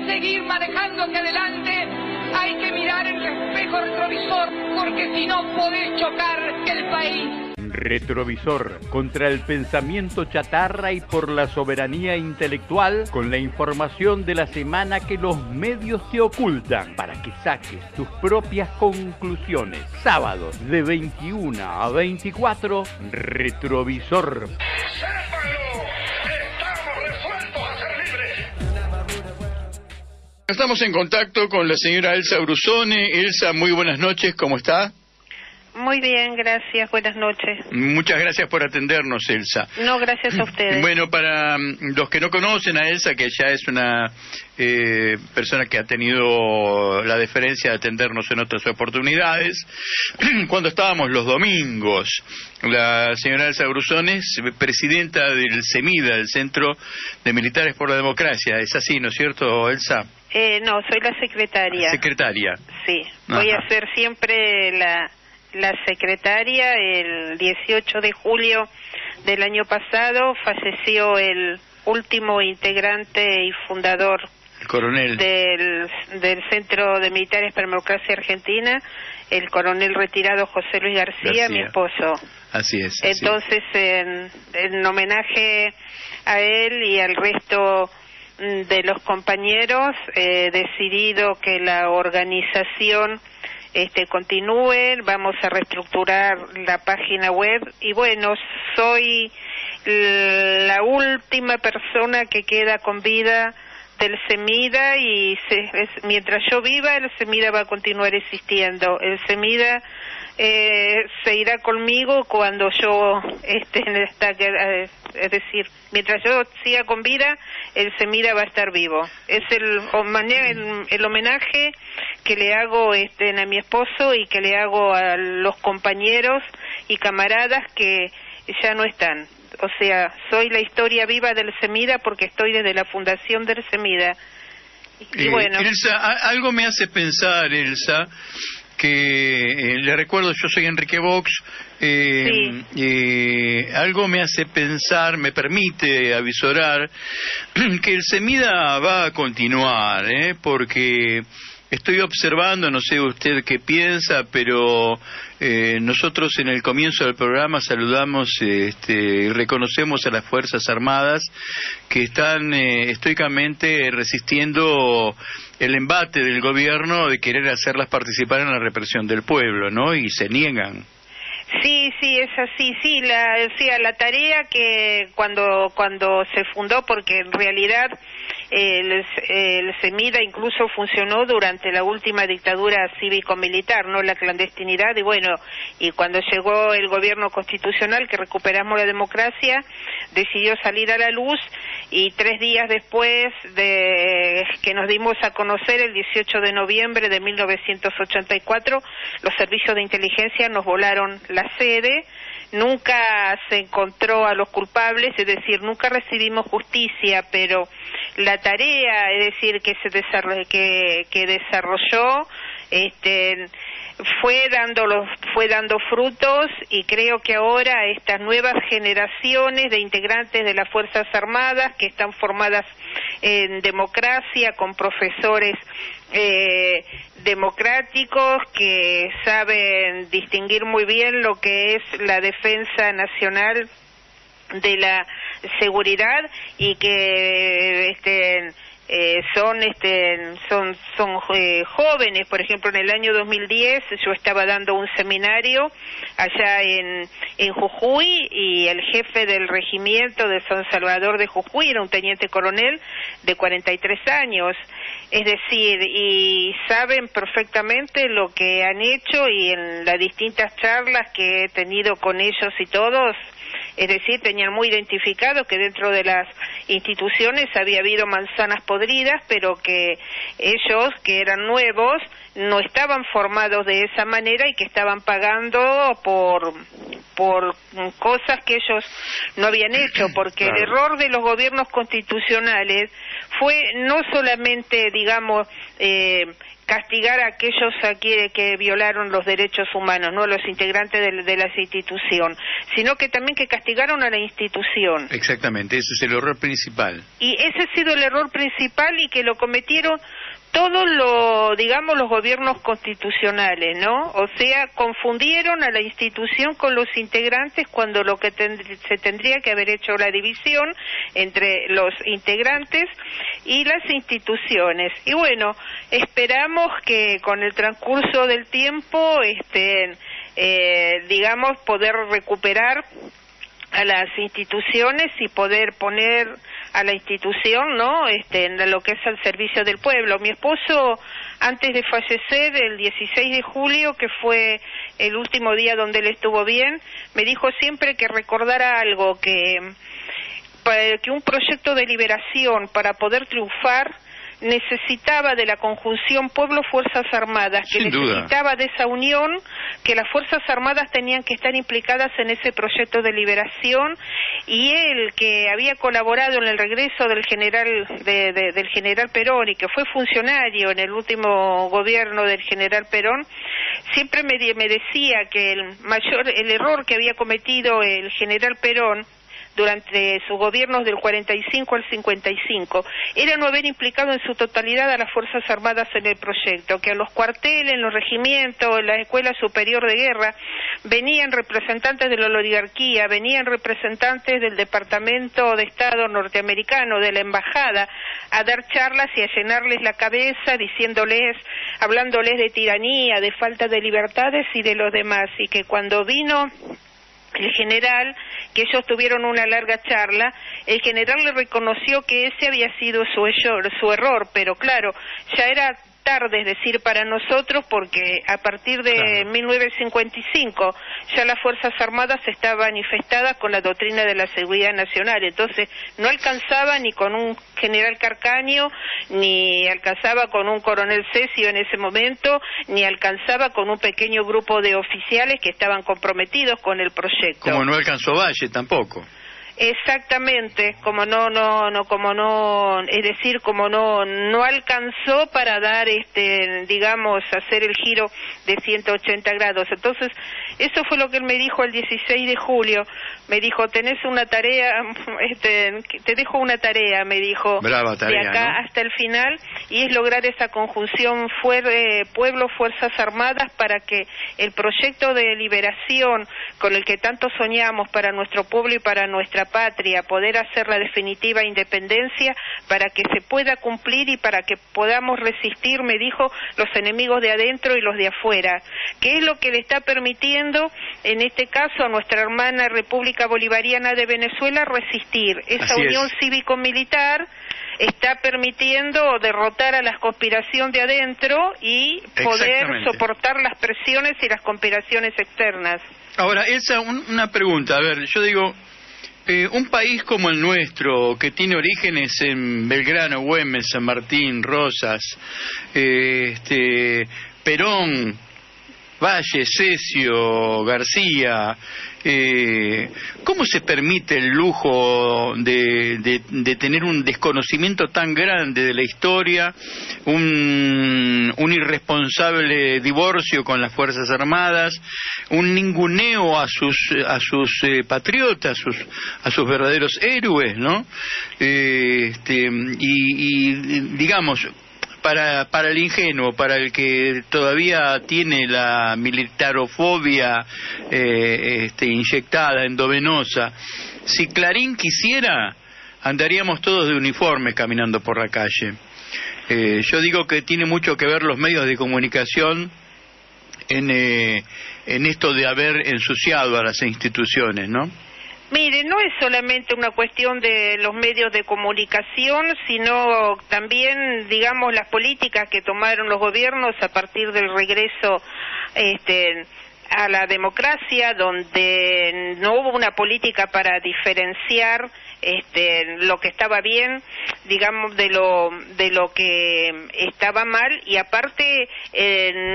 seguir manejando hacia adelante, hay que mirar en el espejo retrovisor, porque si no podés chocar el país. Retrovisor, contra el pensamiento chatarra y por la soberanía intelectual, con la información de la semana que los medios te ocultan, para que saques tus propias conclusiones. Sábados de 21 a 24, Retrovisor. Estamos en contacto con la señora Elsa Brusone. Elsa, muy buenas noches, ¿cómo está? Muy bien, gracias, buenas noches. Muchas gracias por atendernos, Elsa. No, gracias a ustedes. Bueno, para los que no conocen a Elsa, que ya es una persona que ha tenido la deferencia de atendernos en otras oportunidades, cuando estábamos los domingos, la señora Elsa Brusone es presidenta del CEMIDA, el Centro de Militares por la Democracia. ¿Es así, no es cierto, Elsa? No, soy la secretaria. Secretaria. Sí, voy a ser siempre la secretaria. El 18 de julio del año pasado falleció el último integrante y fundador el coronel del Centro de Militares para la Democracia Argentina, el coronel retirado José Luis García, mi esposo. Así es. Entonces, en homenaje a él y al resto de los compañeros, he decidido que la organización continúe. Vamos a reestructurar la página web y bueno, soy la última persona que queda con vida del CEMIDA y mientras yo viva el CEMIDA va a continuar existiendo. El CEMIDA se irá conmigo cuando yo esté en esta, es decir, mientras yo siga con vida, el CEMIDA va a estar vivo. Es el homenaje que le hago a mi esposo y que le hago a los compañeros y camaradas que ya no están. O sea, soy la historia viva del CEMIDA porque estoy desde la fundación del CEMIDA. Y bueno. Elsa, algo me hace pensar, Elsa, que le recuerdo, yo soy Enrique Vox, algo me hace pensar, me permite avisorar que el CEMIDA va a continuar, porque estoy observando, no sé usted qué piensa, pero nosotros en el comienzo del programa saludamos y reconocemos a las Fuerzas Armadas que están estoicamente resistiendo el embate del gobierno de querer hacerlas participar en la represión del pueblo, ¿no? Y se niegan. Sí, es así, la tarea que cuando se fundó, porque en realidad el CEMIDA incluso funcionó durante la última dictadura cívico-militar, no la clandestinidad, y bueno, y cuando llegó el gobierno constitucional que recuperamos la democracia, decidió salir a la luz, y 3 días después de que nos dimos a conocer, el 18 de noviembre de 1984, los servicios de inteligencia nos volaron la sede. Nunca se encontró a los culpables, es decir, nunca recibimos justicia, pero la tarea, es decir, que desarrolló fue dando frutos, y creo que ahora estas nuevas generaciones de integrantes de las Fuerzas Armadas que están formadas en democracia, con profesores democráticos que saben distinguir muy bien lo que es la defensa nacional de la seguridad, y que son jóvenes. Por ejemplo, en el año 2010 yo estaba dando un seminario allá en Jujuy, y el jefe del regimiento de San Salvador de Jujuy era un teniente coronel de 43 años. Es decir, y saben perfectamente lo que han hecho, y en las distintas charlas que he tenido con ellos y todos, es decir, tenían muy identificado que dentro de las instituciones había habido manzanas podridas, pero que ellos, que eran nuevos, no estaban formados de esa manera y que estaban pagando por cosas que ellos no habían hecho, porque claro, el error de los gobiernos constitucionales fue no solamente, digamos, castigar a aquellos que violaron los derechos humanos, no a los integrantes de la institución, sino que también que castigaron a la institución. Exactamente, ese es el error principal. Y ese ha sido el error principal y que lo cometieron todos los gobiernos constitucionales, ¿no? O sea, confundieron a la institución con los integrantes cuando lo que se tendría que haber hecho la división entre los integrantes y las instituciones. Y bueno, esperamos que con el transcurso del tiempo, poder recuperar a las instituciones y poder poner a la institución, ¿no? En lo que es al servicio del pueblo. Mi esposo, antes de fallecer, el 16 de julio, que fue el último día donde él estuvo bien, me dijo siempre que recordara algo, que un proyecto de liberación para poder triunfar necesitaba de la conjunción pueblo-fuerzas armadas, que necesitaba de esa unión, que las fuerzas armadas tenían que estar implicadas en ese proyecto de liberación, y él, que había colaborado en el regreso del general Perón y que fue funcionario en el último gobierno del general Perón, siempre me decía que el error que había cometido el general Perón durante sus gobiernos del 45 al 55, era no haber implicado en su totalidad a las Fuerzas Armadas en el proyecto, que a los cuarteles, en los regimientos, en la Escuela Superior de Guerra, venían representantes de la oligarquía, venían representantes del Departamento de Estado norteamericano, de la Embajada, a dar charlas y a llenarles la cabeza, hablándoles de tiranía, de falta de libertades y de los demás, y que cuando vino el general, que ellos tuvieron una larga charla, el general le reconoció que ese había sido su error, pero claro, ya era tarde, es decir, para nosotros, porque a partir de 1955 ya las Fuerzas Armadas estaban manifestadas con la doctrina de la seguridad nacional, entonces no alcanzaba ni con un general Carcaño, ni alcanzaba con un coronel Cesio en ese momento, ni alcanzaba con un pequeño grupo de oficiales que estaban comprometidos con el proyecto. Como no alcanzó Valle tampoco. Exactamente, como no alcanzó para dar, hacer el giro de 180 grados. Entonces, eso fue lo que él me dijo el 16 de julio. Me dijo, tenés una tarea, te dejo una tarea, me dijo, brava tarea, de acá, ¿no?, hasta el final, y es lograr esa conjunción pueblo-fuerzas armadas para que el proyecto de liberación con el que tanto soñamos para nuestro pueblo y para nuestra patria, poder hacer la definitiva independencia, para que se pueda cumplir y para que podamos resistir, me dijo, los enemigos de adentro y los de afuera, que es lo que le está permitiendo, en este caso, a nuestra hermana República Bolivariana de Venezuela resistir. Esa unión cívico-militar está permitiendo derrotar a la conspiración de adentro y poder soportar las presiones y las conspiraciones externas. Ahora, Elsa, una pregunta, a ver, yo digo, un país como el nuestro, que tiene orígenes en Belgrano, Güemes, San Martín, Rosas, Perón, Valle, Cesio, García, ¿cómo se permite el lujo de tener un desconocimiento tan grande de la historia, un irresponsable divorcio con las Fuerzas Armadas, un ninguneo a sus patriotas, a sus verdaderos héroes, ¿no? Digamos, para el ingenuo, para el que todavía tiene la militarofobia inyectada, endovenosa, si Clarín quisiera, andaríamos todos de uniforme caminando por la calle. Yo digo que tiene mucho que ver los medios de comunicación en esto de haber ensuciado a las instituciones, ¿no? Mire, no es solamente una cuestión de los medios de comunicación, sino también, digamos, las políticas que tomaron los gobiernos a partir del regreso a la democracia, donde no hubo una política para diferenciar lo que estaba bien, digamos, de lo que estaba mal, y aparte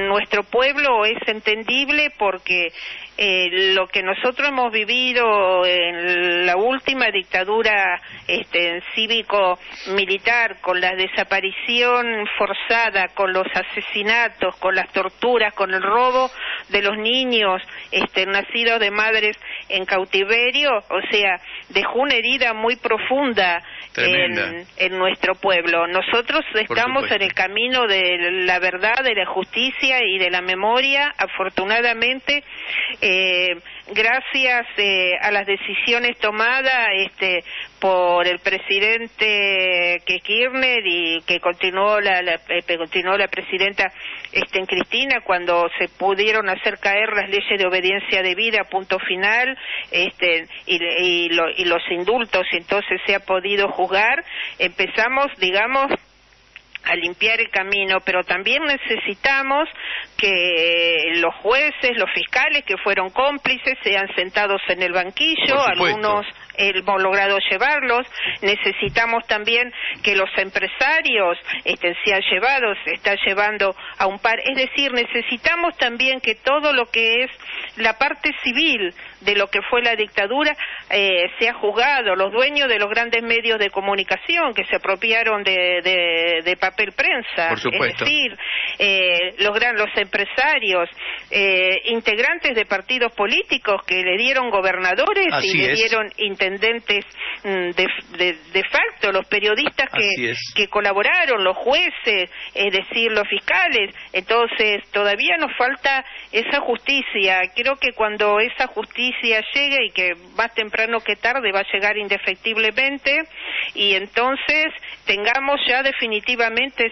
nuestro pueblo es entendible porque lo que nosotros hemos vivido en la última dictadura cívico-militar, con la desaparición forzada, con los asesinatos, con las torturas, con el robo de los niños nacidos de madres en cautiverio, o sea, dejó una herida muy profunda en nuestro pueblo. Nosotros estamos en el camino de la verdad, de la justicia y de la memoria, afortunadamente, gracias a las decisiones tomadas por el presidente Kirchner, y que continuó la presidenta Cristina, cuando se pudieron hacer caer las leyes de obediencia debida, punto final, y los indultos, y entonces se ha podido juzgar. Empezamos, digamos, a limpiar el camino, pero también necesitamos que los jueces, los fiscales que fueron cómplices sean sentados en el banquillo, algunos hemos logrado llevarlos. Necesitamos también que los empresarios sean llevados, se está llevando a un par, es decir, necesitamos también que todo lo que es la parte civil de lo que fue la dictadura sea juzgado. Los dueños de los grandes medios de comunicación que se apropiaron de papel prensa, es decir, los empresarios, integrantes de partidos políticos que le dieron gobernadores y le dieron intendentes de facto, los periodistas que colaboraron, los jueces, es decir, los fiscales. Entonces todavía nos falta esa justicia. Creo que cuando esa justicia llegue, y que más temprano que tarde va a llegar indefectiblemente, y entonces tengamos ya definitivamente,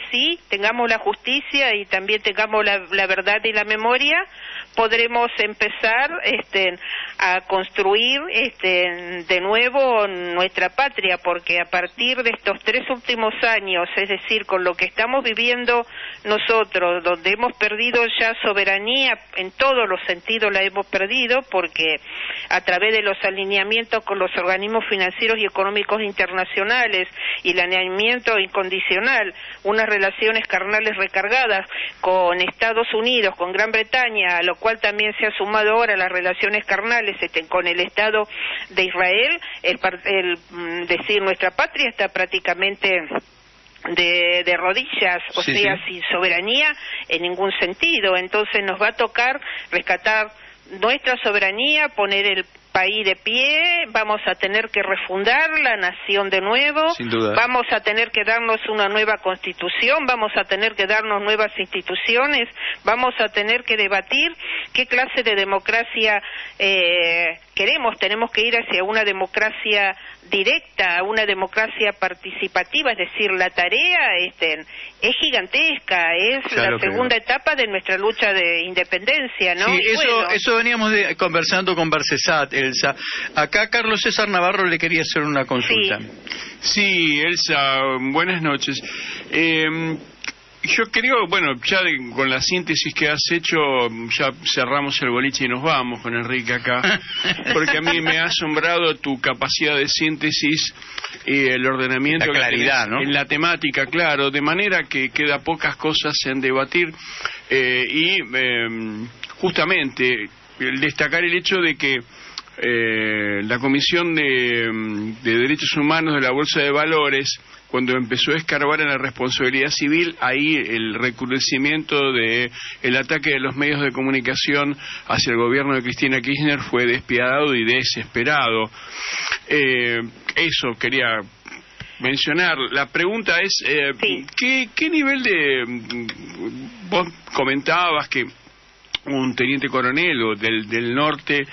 tengamos la justicia y también tengamos la verdad y la memoria, podremos empezar a construir de nuevo nuestra patria, porque a partir de estos 3 últimos años, es decir, con lo que estamos viviendo nosotros, donde hemos perdido ya soberanía, en todos los sentidos la hemos perdido, porque a través de los alineamientos con los organismos financieros y económicos internacionales y el alineamiento incondicional, unas relaciones carnales recargadas con Estados Unidos, con Gran Bretaña, a lo cual también se ha sumado ahora las relaciones carnales con el Estado de Israel, decir, nuestra patria está prácticamente de rodillas, o sea, sin soberanía en ningún sentido. Entonces nos va a tocar rescatar nuestra soberanía, poner el país de pie, vamos a tener que refundar la nación de nuevo, sin duda. Vamos a tener que darnos una nueva constitución, vamos a tener que darnos nuevas instituciones, vamos a tener que debatir qué clase de democracia queremos. Tenemos que ir hacia una democracia directa, a una democracia participativa, es decir, la tarea es gigantesca, es la segunda etapa de nuestra lucha de independencia, ¿no? Sí, eso veníamos conversando con Barcesat, Elsa. Acá Carlos César Navarro le quería hacer una consulta. Sí, Elsa, buenas noches. Yo creo, bueno, ya con la síntesis que has hecho, ya cerramos el boliche y nos vamos con Enrique acá, porque a mí me ha asombrado tu capacidad de síntesis y el ordenamiento, la claridad, ¿no? En la temática, claro, de manera que queda pocas cosas en debatir, justamente el destacar el hecho de que la Comisión de Derechos Humanos de la Bolsa de Valores, cuando empezó a escarbar en la responsabilidad civil, ahí el recrudecimiento de el ataque de los medios de comunicación hacia el gobierno de Cristina Kirchner fue despiadado y desesperado. Eso quería mencionar. La pregunta es, ¿qué nivel de... Vos comentabas que un teniente coronel del norte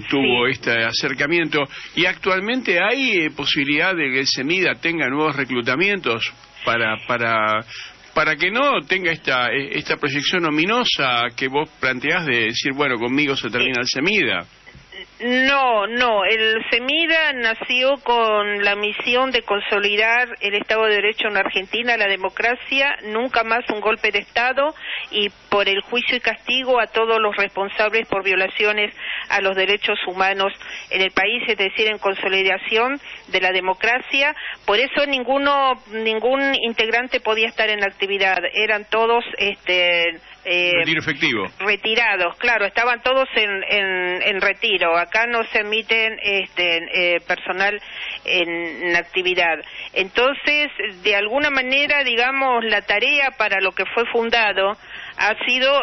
tuvo este acercamiento, y actualmente hay posibilidad de que el CEMIDA tenga nuevos reclutamientos para que no tenga esta proyección ominosa que vos planteás de decir, bueno, conmigo se termina el CEMIDA. No, el CEMIDA nació con la misión de consolidar el Estado de Derecho en Argentina, la democracia, nunca más un golpe de Estado, y por el juicio y castigo a todos los responsables por violaciones a los derechos humanos en el país, es decir, en consolidación de la democracia. Por eso ningún integrante podía estar en la actividad, eran todos retiro efectivo. Retirados, claro, estaban todos en retiro. Acá no se admiten personal en actividad. Entonces, de alguna manera, digamos, la tarea para lo que fue fundado ha sido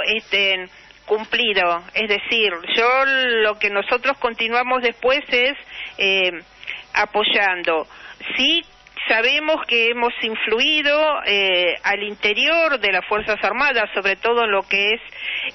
cumplido. Es decir, lo que nosotros continuamos después es apoyando. Sí, sabemos que hemos influido al interior de las Fuerzas Armadas, sobre todo en lo que es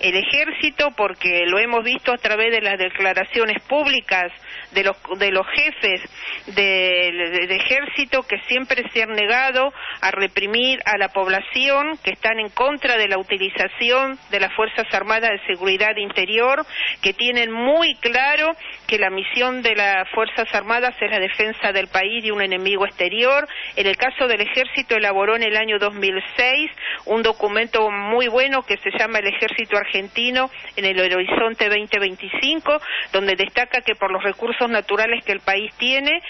el Ejército, porque lo hemos visto a través de las declaraciones públicas de los jefes del Ejército, que siempre se han negado a reprimir a la población, que están en contra de la utilización de las Fuerzas Armadas de Seguridad Interior, que tienen muy claro que la misión de las Fuerzas Armadas es la defensa del país de un enemigo exterior. En el caso del Ejército, elaboró en el año 2006 un documento muy bueno que se llama El Ejército Argentino en el Horizonte 2025, donde destaca que por los recursos naturales que el país tiene,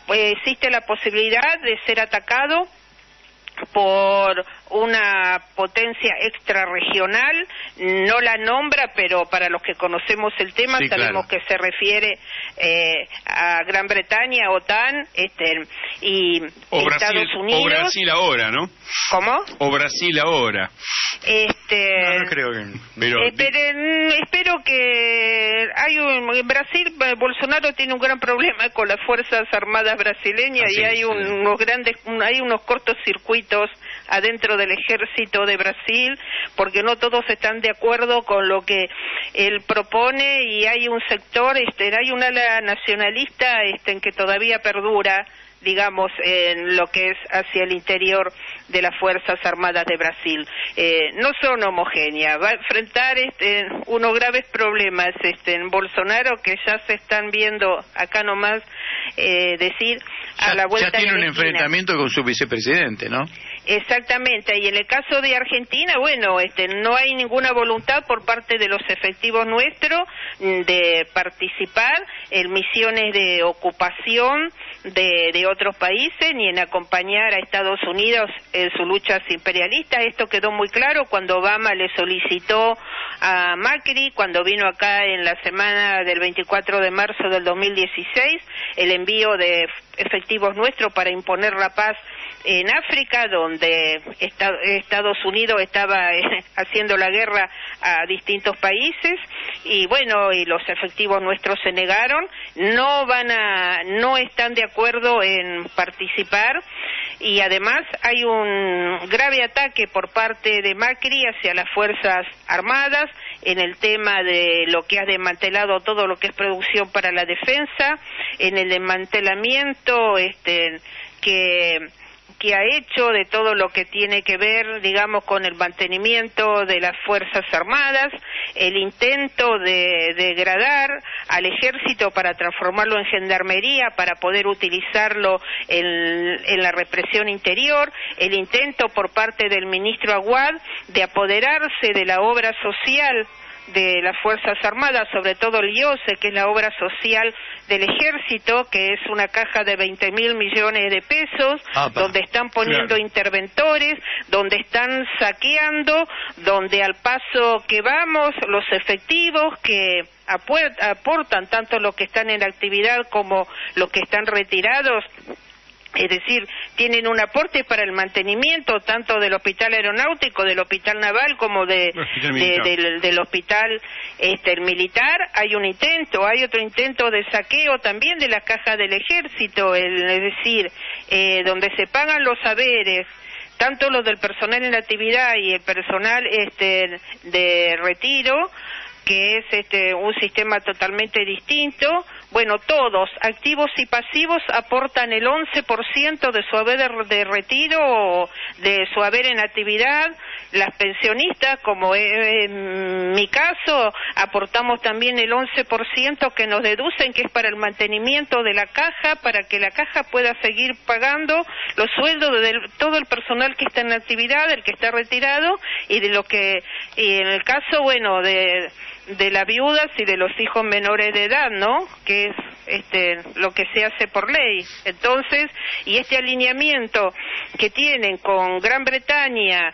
existe la posibilidad de ser atacado por una potencia extrarregional, no la nombra, pero para los que conocemos el tema, sí, sabemos que se refiere a Gran Bretaña, OTAN, y Estados Unidos. O Brasil ahora, ¿no? ¿Cómo? O Brasil ahora. No creo que... Espero que en Brasil, Bolsonaro tiene un gran problema con las Fuerzas Armadas brasileñas, y hay unos cortocircuitos adentro del Ejército de Brasil, porque no todos están de acuerdo con lo que él propone, y hay un sector, hay un ala nacionalista en que todavía perdura, digamos, en lo que es hacia el interior de las Fuerzas Armadas de Brasil. No son homogéneas, va a enfrentar unos graves problemas en Bolsonaro, que ya se están viendo acá nomás, decir a la vuelta ya tiene de un la esquina. Enfrentamiento con su vicepresidente, ¿no? Exactamente, y en el caso de Argentina, bueno, no hay ninguna voluntad por parte de los efectivos nuestros de participar en misiones de ocupación de otros países, ni en acompañar a Estados Unidos en sus luchas imperialistas. Esto quedó muy claro cuando Obama le solicitó a Macri, cuando vino acá en la semana del 24 de marzo del 2016, el envío de efectivos nuestros para imponer la paz en África, donde Estados Unidos estaba haciendo la guerra a distintos países, y bueno, y los efectivos nuestros se negaron, no están de acuerdo en participar, y además hay un grave ataque por parte de Macri hacia las Fuerzas Armadas en el tema de lo que ha desmantelado todo lo que es producción para la defensa, en el desmantelamiento que ha hecho de todo lo que tiene que ver, digamos, con el mantenimiento de las Fuerzas Armadas, el intento de degradar al Ejército para transformarlo en gendarmería, para poder utilizarlo en la represión interior, el intento por parte del ministro Aguad de apoderarse de la obra social de las Fuerzas Armadas, sobre todo el IOSE, que es la obra social del Ejército, que es una caja de 20.000 millones de pesos, donde están poniendo interventores, donde están saqueando, donde al paso que vamos, los efectivos que aportan tanto los que están en actividad como los que están retirados, es decir, tienen un aporte para el mantenimiento tanto del hospital aeronáutico, del hospital naval, como del hospital militar. Hay otro intento de saqueo también de la caja del Ejército, es decir, donde se pagan los haberes, tanto los del personal en la actividad y el personal de retiro, que es un sistema totalmente distinto. Bueno, todos, activos y pasivos, aportan el 11% de su haber de retiro o de su haber en actividad, las pensionistas, como en mi caso, aportamos también el 11% que nos deducen, que es para el mantenimiento de la caja, para que la caja pueda seguir pagando los sueldos de todo el personal que está en actividad, el que está retirado, y de lo que, y en el caso, bueno, de las viudas y de los hijos menores de edad, ¿no? Que es lo que se hace por ley. Entonces, y este alineamiento que tienen con Gran Bretaña,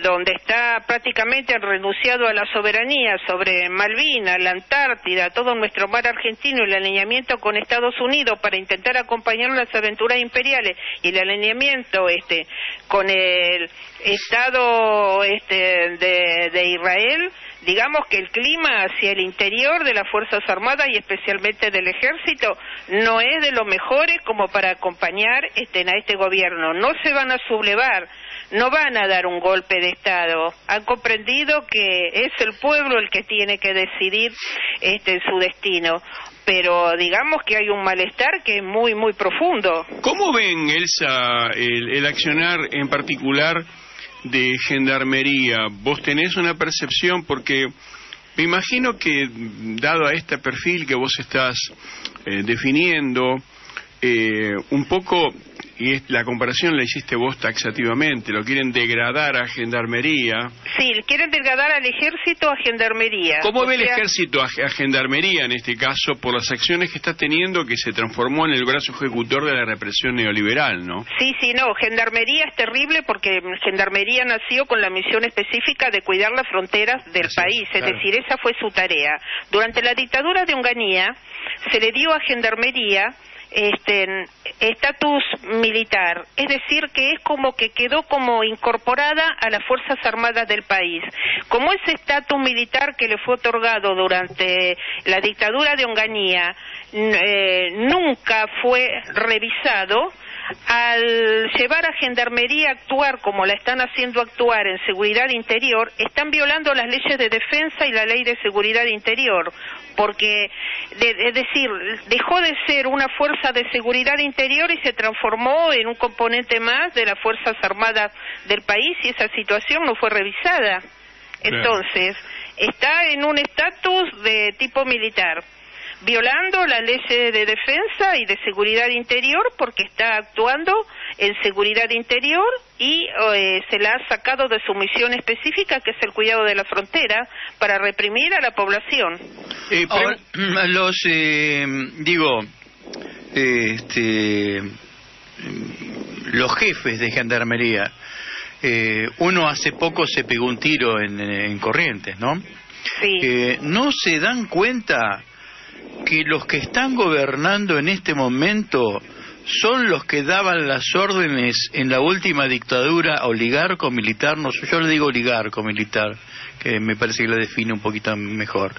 donde está prácticamente renunciado a la soberanía sobre Malvinas, la Antártida, todo nuestro mar argentino, y el alineamiento con Estados Unidos para intentar acompañar las aventuras imperiales, y el alineamiento con el Estado de Israel, digamos que el clima hacia el interior de las Fuerzas Armadas y especialmente del Ejército no es de los mejores como para acompañar a este gobierno. No se van a sublevar, no van a dar un golpe de Estado. Han comprendido que es el pueblo el que tiene que decidir su destino. Pero digamos que hay un malestar que es muy, muy profundo. ¿Cómo ven, Elsa, el accionar en particular de Gendarmería? ¿Vos tenés una percepción? Porque me imagino que, dado a este perfil que vos estás definiendo, un poco, y la comparación la hiciste vos taxativamente, lo quieren degradar a Gendarmería. Sí, quieren degradar al Ejército a Gendarmería. ¿Cómo ve el Ejército a Gendarmería en este caso por las acciones que está teniendo, que se transformó en el brazo ejecutor de la represión neoliberal, ¿no? Sí, no, Gendarmería es terrible porque Gendarmería nació con la misión específica de cuidar las fronteras del país, es decir, esa fue su tarea. Durante la dictadura de Onganía se le dio a Gendarmería estatus militar, es decir, que es como que quedó como incorporada a las Fuerzas Armadas del país. Como ese estatus militar que le fue otorgado durante la dictadura de Onganía nunca fue revisado, al llevar a Gendarmería a actuar como la están haciendo actuar en seguridad interior, están violando las leyes de defensa y la ley de seguridad interior, porque, es decir, dejó de ser una fuerza de seguridad interior y se transformó en un componente más de las Fuerzas Armadas del país, y esa situación no fue revisada. Entonces, está en un estatus de tipo militar, violando las leyes de defensa y de seguridad interior, porque está actuando en seguridad interior y se la ha sacado de su misión específica, que es el cuidado de la frontera, para reprimir a la población. Ahora, los jefes de Gendarmería, uno hace poco se pegó un tiro en Corrientes, ¿no? Sí. ¿No se dan cuenta que los que están gobernando en este momento son los que daban las órdenes en la última dictadura oligarco-militar? No, yo le digo oligarco-militar, que me parece que lo define un poquito mejor.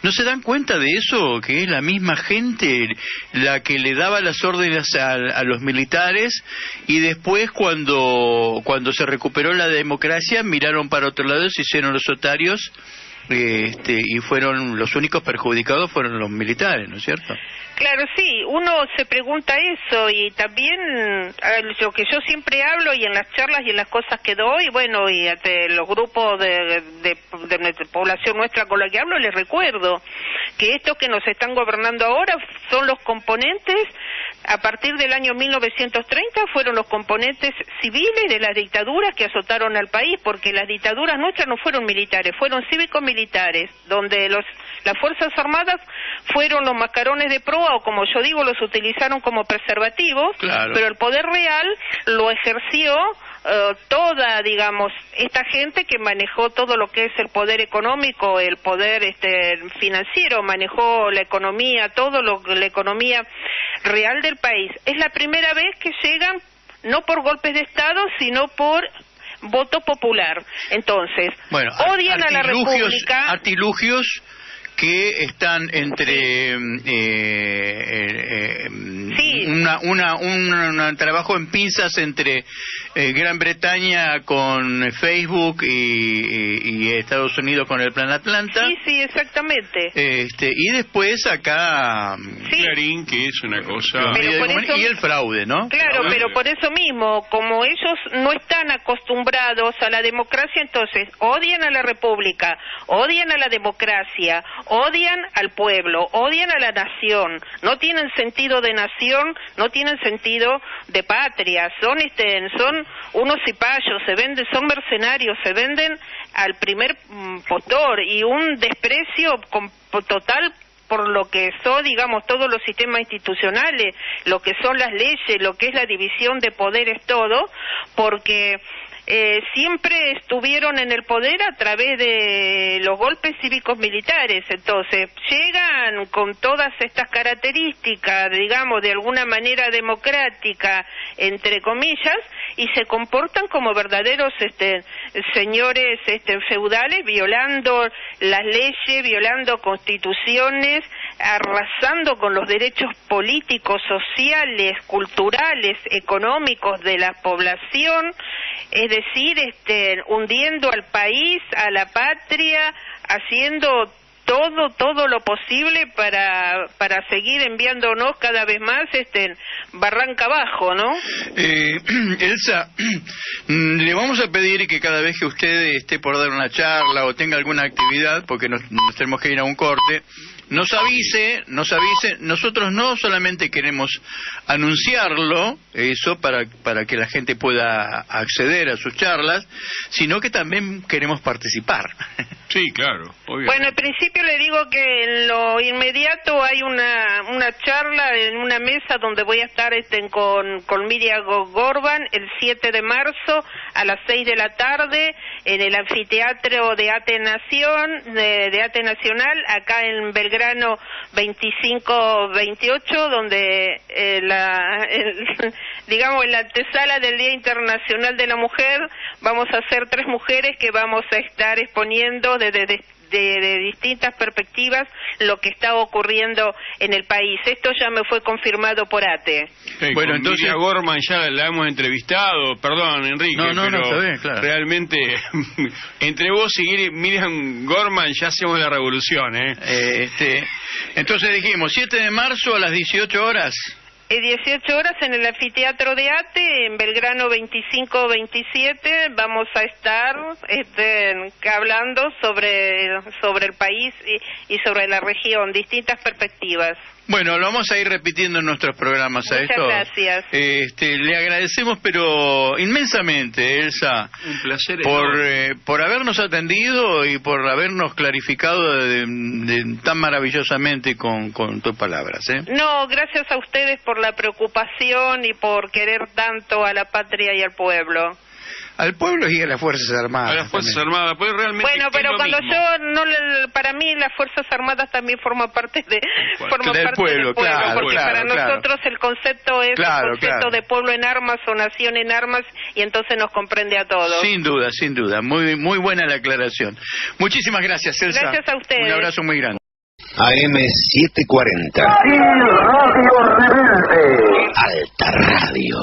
¿No se dan cuenta de eso? Que es la misma gente la que le daba las órdenes a los militares, y después cuando se recuperó la democracia miraron para otro lado, se hicieron los otarios, y fueron los únicos perjudicados fueron los militares, ¿no es cierto? Claro, sí, uno se pregunta eso, y también lo que yo siempre hablo, y en las charlas y en las cosas que doy, bueno, y ante los grupos de población nuestra con la que hablo, les recuerdo que estos que nos están gobernando ahora son los componentes, a partir del año 1930, fueron los componentes civiles de las dictaduras que azotaron al país, porque las dictaduras nuestras no fueron militares, fueron cívico-militares, donde las Fuerzas Armadas fueron los mascarones de proa, o como yo digo, los utilizaron como preservativos, claro. Pero el poder real lo ejerció toda, digamos, esta gente que manejó todo lo que es el poder económico, el poder financiero, manejó la economía, la economía real del país. Es la primera vez que llegan, no por golpes de Estado, sino por voto popular. Entonces, bueno, odian a la República. Artilugios que están entre Sí. un trabajo en pinzas entre Gran Bretaña con Facebook y Estados Unidos con el Plan Atlanta. Sí, exactamente. Y después acá Sí. Clarín, que es una cosa... Pero por eso- y el fraude, ¿no? Claro, pero por eso mismo, como ellos no están acostumbrados a la democracia, entonces odian a la República, odian a la democracia, odian al pueblo, odian a la nación, no tienen sentido de nación, no tienen sentido de patria, son unos cipayos, son mercenarios, se venden al primer postor, y un desprecio total por lo que son, digamos, todos los sistemas institucionales, lo que son las leyes, lo que es la división de poderes, todo, porque siempre estuvieron en el poder a través de los golpes cívicos militares. Entonces llegan con todas estas características, digamos, de alguna manera democrática, entre comillas, y se comportan como verdaderos señores feudales, violando las leyes, violando constituciones, arrasando con los derechos políticos, sociales, culturales, económicos de la población, es decir, hundiendo al país, a la patria, haciendo todo lo posible para seguir enviándonos cada vez más barranca abajo, ¿no? Elsa, le vamos a pedir que cada vez que usted esté por dar una charla o tenga alguna actividad, porque nos tenemos que ir a un corte, nos avise, nosotros no solamente queremos anunciarlo, eso para que la gente pueda acceder a sus charlas, sino que también queremos participar. Sí, claro, obviamente. Bueno, en principio le digo que en lo inmediato hay una charla en una mesa donde voy a estar con Miriam Gorban el 7 de marzo a las 6 de la tarde en el anfiteatro de ATE Nacional, acá en Belgrano 2528, donde digamos en la antesala del Día Internacional de la Mujer vamos a ser 3 mujeres que vamos a estar exponiendo de distintas perspectivas lo que está ocurriendo en el país. Esto ya me fue confirmado por ATE. Sí, bueno, con entonces Miriam Gorman ya la hemos entrevistado, perdón Enrique, No, pero está bien, claro. Realmente entre vos y Miriam Gorman ya hacemos la revolución, entonces dijimos 7 de marzo a las 18 horas. 18 horas en el anfiteatro de ATE, en Belgrano 2527, vamos a estar hablando sobre el país y sobre la región, distintas perspectivas. Bueno, lo vamos a ir repitiendo en nuestros programas a esto. Muchas gracias. Le agradecemos, pero inmensamente, Elsa, un placer por habernos atendido y por habernos clarificado tan maravillosamente con tus palabras. No, gracias a ustedes por la preocupación y por querer tanto a la patria y al pueblo. Al pueblo y a las Fuerzas Armadas. A las Fuerzas Armadas, pues realmente... Bueno, pero cuando mismo. para mí las Fuerzas Armadas también forman parte del pueblo, claro, porque claro, para nosotros el concepto es el concepto de pueblo en armas o nación en armas, y entonces nos comprende a todos. Sin duda, muy, muy buena la aclaración. Muchísimas gracias, Elsa. Gracias a ustedes. Un abrazo muy grande. AM740. Radio Rebelde. Alta Radio.